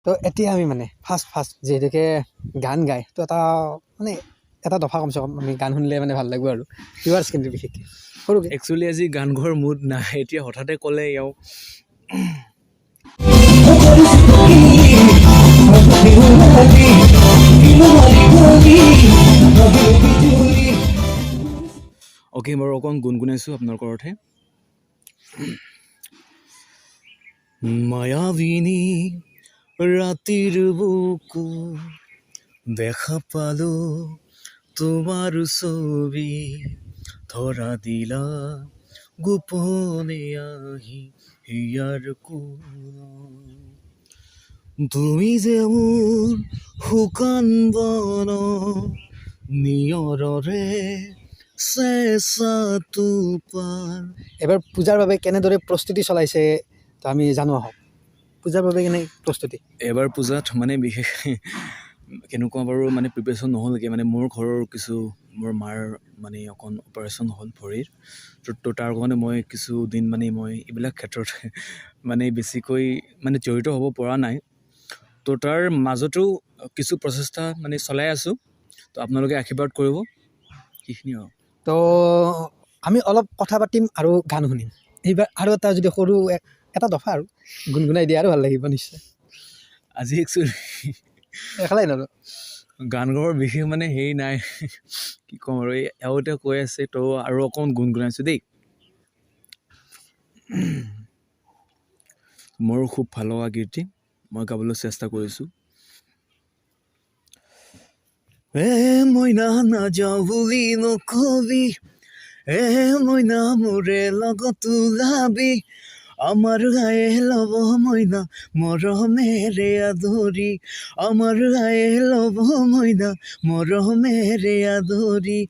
তো এতিয়া আমি মানে ফাৰ্ষ্ট যিহেতুকে গান গায় তো এটা দফা কমচে কম আমি গান শুনিলে মানে ভাল লাগিব আৰু ভিউৱাৰ্ছ কিন্তু বিশেষকৈ সৰুকৈ একচুৱেলি আজি গান গোৱাৰ মুড নাই এতিয়া হঠাতে ক'লে এওঁ অ'কে বাৰু অকণ গুণগুণাইছোঁ আপোনালোকৰ অৰ্থে মায়াবিনী ৰাতিৰ বুকু দেখা পালো তোমাৰ ছবি ধৰা দিলা গোপনে আহি ইয়াৰ তুমি যে মোৰ শুকান বন নিয়ৰৰে চেঁচাটো পাৰ এবাৰ পূজাৰ বাবে কেনেদৰে প্ৰস্তুতি চলাইছে তো আমি জানো আহক পূজাৰ বাবে কেনে প্ৰস্তুতি এবাৰ পূজাত মানে বিশেষ কেনেকুৱা বাৰু মানে প্ৰিপেৰেশ্যন নহ'লগৈ মানে মোৰ ঘৰৰ কিছু মোৰ মাৰ মানে অকণ অপাৰেশ্যন হ'ল ভৰিৰ তো তাৰ কাৰণে মই কিছুদিন মানে মই এইবিলাক ক্ষেত্ৰত মানে বেছিকৈ মানে জড়িত হ'ব পৰা নাই তো তাৰ মাজতো কিছু প্ৰচেষ্টা মানে চলাই আছোঁ তো আপোনালোকে আশীৰ্বাদ কৰিব সেইখিনি আৰু তো আমি অলপ কথা পাতিম আৰু গান শুনিম এইবাৰ আৰু এটা যদি সৰু এটা দফা আৰু গুণগুণাই দিয়ে আৰু ভাল লাগিব নিশ্চয় আজি একচুৱেলি একেলাই নৰো গান গোৱাৰ বিশেষ মানে হেৰি নাই কি ক'ম আৰু এওঁতে কৈ আছে তো আৰু অকণ গুণগুণাইছোঁ দেই মোৰো খুব ভাল লগা কীৰ্তি মই গাবলৈ চেষ্টা কৰিছোঁ মইনা নাযাওঁ বুলি নকবি মইনা মোৰে লগত ওলাবি আমাৰ গায়ে ল'ব মইনা মৰমেৰে আদৰি আমাৰ গায়ে ল'ব মইনা মৰমেৰে আদৰি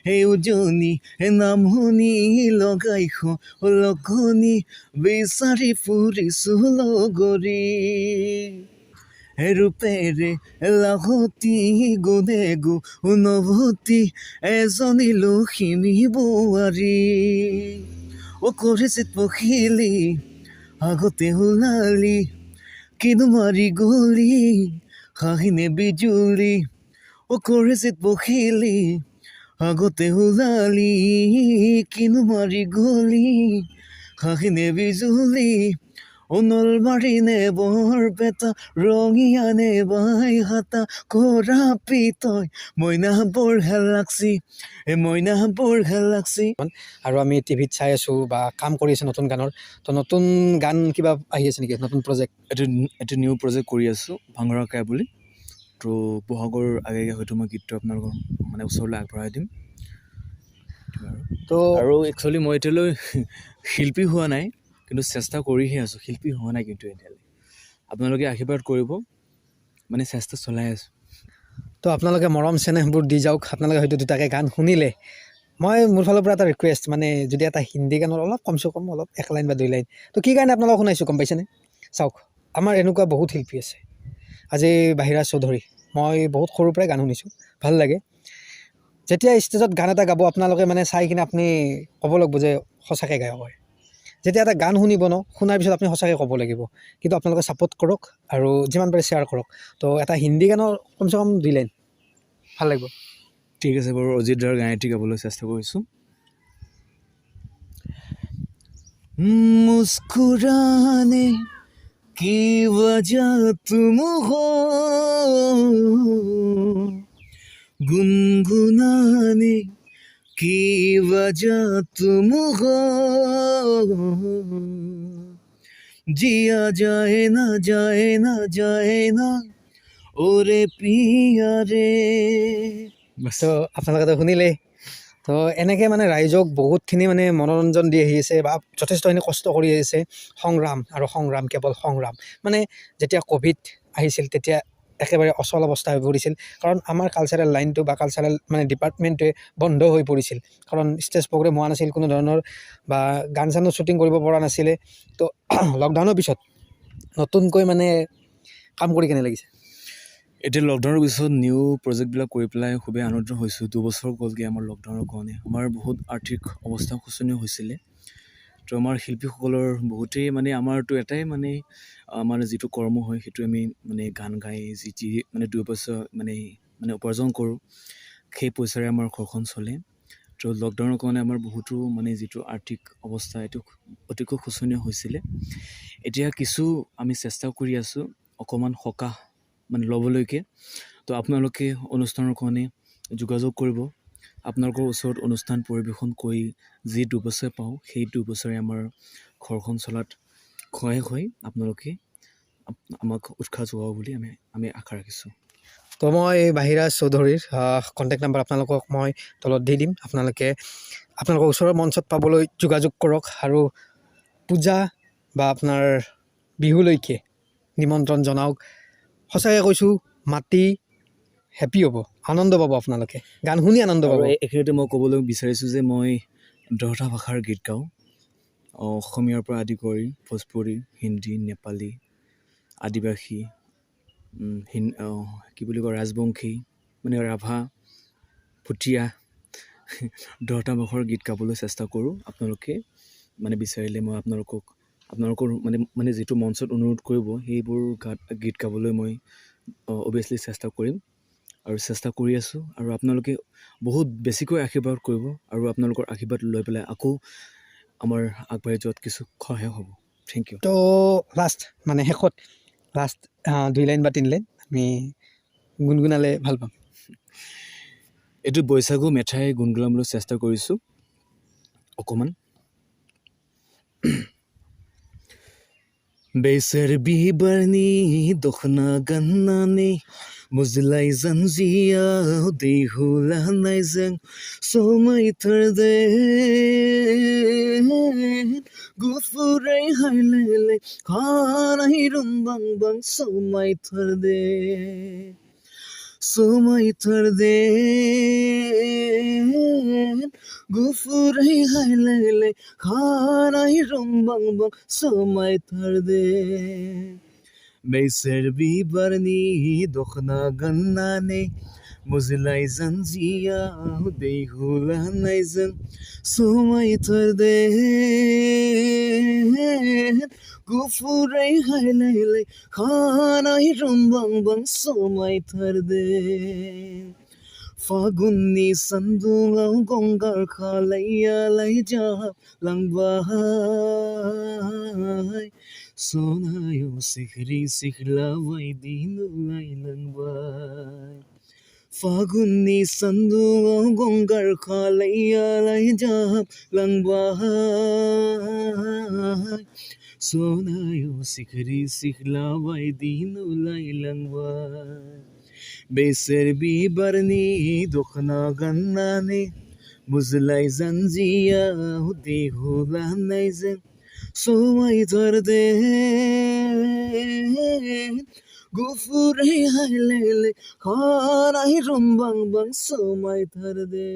সেই উজনি নামনি লগাইখ লগনি বিচাৰি ফুৰিছোঁ লগৰী ৰূপেৰে লাহতি গুণে গুণৱতী এজনী লখিমী বোৱাৰী কৰিছিল পখিলি আগতে ওলালি কিনো মাৰি গলি হাঁহিনে বিজুলি কৰিছিল পখিলি আগতে ওলালি কিনো মাৰি গলি হাঁহিনে বিজুলি নলবাৰী নে বৰপেটা ৰঙিয়া নে বাইহাটা কৰা পিতয় মইনা বৰ ভাল লাগছি মইনা বৰ ভাল লাগছি আৰু আমি টিভিত চাই আছোঁ বা কাম কৰি আছোঁ নতুন গানৰ তো নতুন গান কিবা আহি আছে নেকি নতুন প্ৰজেক্ট এইটো নিউ প্ৰজেক্ট কৰি আছোঁ ভাংৰা কাই বুলি তো বহাগৰ আগে হয়তো মই গীতটো আপোনালোকৰ মানে ওচৰলৈ আগবঢ়াই দিম তো আৰু একচুৱেলি মই এতিয়ালৈ শিল্পী হোৱা নাই কিন্তু চেষ্টা কৰিহে আছোঁ শিল্পী হোৱা নাই কিন্তু এতিয়ালৈ আপোনালোকে আশীৰ্বাদ কৰিব মানে চেষ্টা চলাই আছোঁ তো আপোনালোকে মৰম চেনেহবোৰ দি যাওক আপোনালোকে হয়তো দুটাকৈ গান শুনিলে মই মোৰ ফালৰ পৰা এটা ৰিকুৱেষ্ট মানে যদি এটা হিন্দী গানৰ অলপ কমচে কম অলপ 1 লাইন বা 2 লাইন তো কি কাৰণে আপোনালোকক শুনাইছোঁ গম পাইছেনে চাওক আমাৰ এনেকুৱা বহুত শিল্পী আছে আজি বাহিৰা চৌধুৰী মই বহুত সৰুৰ পৰাই গান শুনিছোঁ ভাল লাগে যেতিয়া ষ্টেজত গান এটা গাব আপোনালোকে মানে চাই কিনে আপুনি ক'ব লাগিব যে সঁচাকৈ গায়ক হয় যেতিয়া এটা গান শুনিব ন শুনাৰ পিছত আপুনি সঁচাকৈ ক'ব লাগিব কিন্তু আপোনালোকে ছাপোৰ্ট কৰক আৰু যিমান পাৰে শ্বেয়াৰ কৰক তো এটা হিন্দী গানৰ কমচে কম 2 লাইন ভাল লাগিব ঠিক আছে বাৰু অজিত দাৰ গায়ত্ৰী গাবলৈ চেষ্টা কৰিছোঁ মুস্কুৰানে কি वजह तुम हो गुनगुनाने की वजह तुम हो जिया जाए ना जाए ना जाए ना ओरे पिया रे তো আপোনালোকে শুনিলে তো এনেকৈ মানে ৰাইজক বহুতখিনি মানে মনোৰঞ্জন দি আহি আছে বা যথেষ্টখিনি কষ্ট কৰি আহিছে সংগ্ৰাম কেৱল সংগ্ৰাম মানে যেতিয়া ক'ভিড আহিছিল তেতিয়া একেবাৰে অচল অৱস্থা হৈ পৰিছিল কাৰণ আমাৰ কালচাৰেল লাইনটো বা কালচাৰেল মানে ডিপাৰ্টমেণ্টটোৱে বন্ধ হৈ পৰিছিল কাৰণ ষ্টেজ প্ৰগ্ৰেম হোৱা নাছিল কোনো ধৰণৰ বা গান চানো শ্বুটিং কৰিব পৰা নাছিলে তো লকডাউনৰ পিছত নতুনকৈ মানে কাম কৰি কেনে লাগিছে এতিয়া লকডাউনৰ পিছত নিউ প্ৰজেক্টবিলাক কৰি পেলাই খুবেই আনন্দিত হৈছোঁ 2 বছৰ গ'লগৈ আমাৰ লকডাউনৰ কাৰণে আমাৰ বহুত আৰ্থিক অৱস্থা শোচনীয় হৈছিলে তো আমাৰ শিল্পীসকলৰ বহুতেই মানে আমাৰতো এটাই মানে আমাৰ যিটো কৰ্ম হয় সেইটো আমি মানে গান গাই যি মানে 2 পইচা মানে মানে উপাৰ্জন কৰোঁ সেই পইচাৰে আমাৰ ঘৰখন চলে তো লকডাউনৰ কাৰণে আমাৰ বহুতো মানে যিটো আৰ্থিক অৱস্থা এইটো অতিকৈ শোচনীয় হৈছিলে এতিয়া কিছু আমি চেষ্টা কৰি আছোঁ অকণমান সকাহ মানে ল'বলৈকে তো আপোনালোকে অনুষ্ঠানৰ কাৰণে যোগাযোগ কৰিব আপোনালোকৰ ওচৰত অনুষ্ঠান পৰিৱেশন কৰি যি দুবছৰ পাওঁ সেই দুবছৰে আমাৰ ঘৰখন চলাত সহায় হয় আপোনালোকে আমাক উৎসাহ যোগাব বুলি আমি আশা ৰাখিছোঁ তো মই বাহিৰাজ চৌধুৰীৰ কণ্টেক্ট নাম্বাৰ আপোনালোকক মই তলত দি দিম আপোনালোকে আপোনালোকৰ ওচৰৰ মঞ্চত পাবলৈ যোগাযোগ কৰক আৰু পূজা বা আপোনাৰ বিহুলৈকে নিমন্ত্ৰণ জনাওক সঁচাকৈ কৈছোঁ মাতি হেপী হ'ব আনন্দ পাব আপোনালোকে গান শুনি আনন্দ আৰু পাব একেইতে মই ক'বলৈ বিচাৰিছোঁ যে মই 10টা ভাষাৰ গীত গাওঁ অসমীয়াৰ পৰা আদি কৰি ভোজপুৰী হিন্দী নেপালী আদিবাসী কি বুলি কয় ৰাজবংশী মানে ৰাভা ভুটীয়া 10টা ভাষাৰ গীত গাবলৈ চেষ্টা কৰোঁ আপোনালোকে মানে বিচাৰিলে মই আপোনালোকৰ মানে যিটো মঞ্চত অনুৰোধ কৰিব সেইবোৰ গীত গাবলৈ মই অভিয়াছলি চেষ্টা কৰিম আৰু চেষ্টা কৰি আছোঁ আৰু আপোনালোকে বহুত বেছিকৈ আশীৰ্বাদ কৰিব আৰু আপোনালোকৰ আশীৰ্বাদ লৈ পেলাই আকৌ আমাৰ আগবাঢ়ি যোৱাত কিছু সহায় হ'ব থেংক ইউ তো লাষ্ট মানে শেষত লাষ্ট 2 লাইন বা 3 লাইন আমি গুণগুণালে ভাল পাম এইটো বৈশাগু মেঠাই গুণগুণাবলৈ চেষ্টা কৰিছোঁ অকণমান बेसर बिबरनी दखना गन्नानै मुजलाय जानजिया दैहुला नायजों समायथारदे गुफुरै हायलायलाय खानाय रुमबांबां समायथारदे गुफुरै हायलायलाय खानाय रुमबांबां समायथारदे बेसर बिबारनि दखना गाननानै मुजलाय जानजियाव दैहु लानायजों समायथारदे गुफुरै हायलायलाय खानाय रुमबांबां समायथारदे फागुननि सान्दुङाव गंगार खालायालाय जालांबाय सनायाव सिखिरि सिख्ला बायदि नुलायलांबाय फागुननि सान्दुङाव गंगार खालायालाय जालांबाय सनायाव सिखिरि सिख्ला बायदि नुलायलांबाय बेसर बिबारनि दखना गाननानै मुजलाय जानजियाव दैहु लानायजों समायथारदे गुफुरै हायलायलाय खानाय रुमबांबां समायथारदे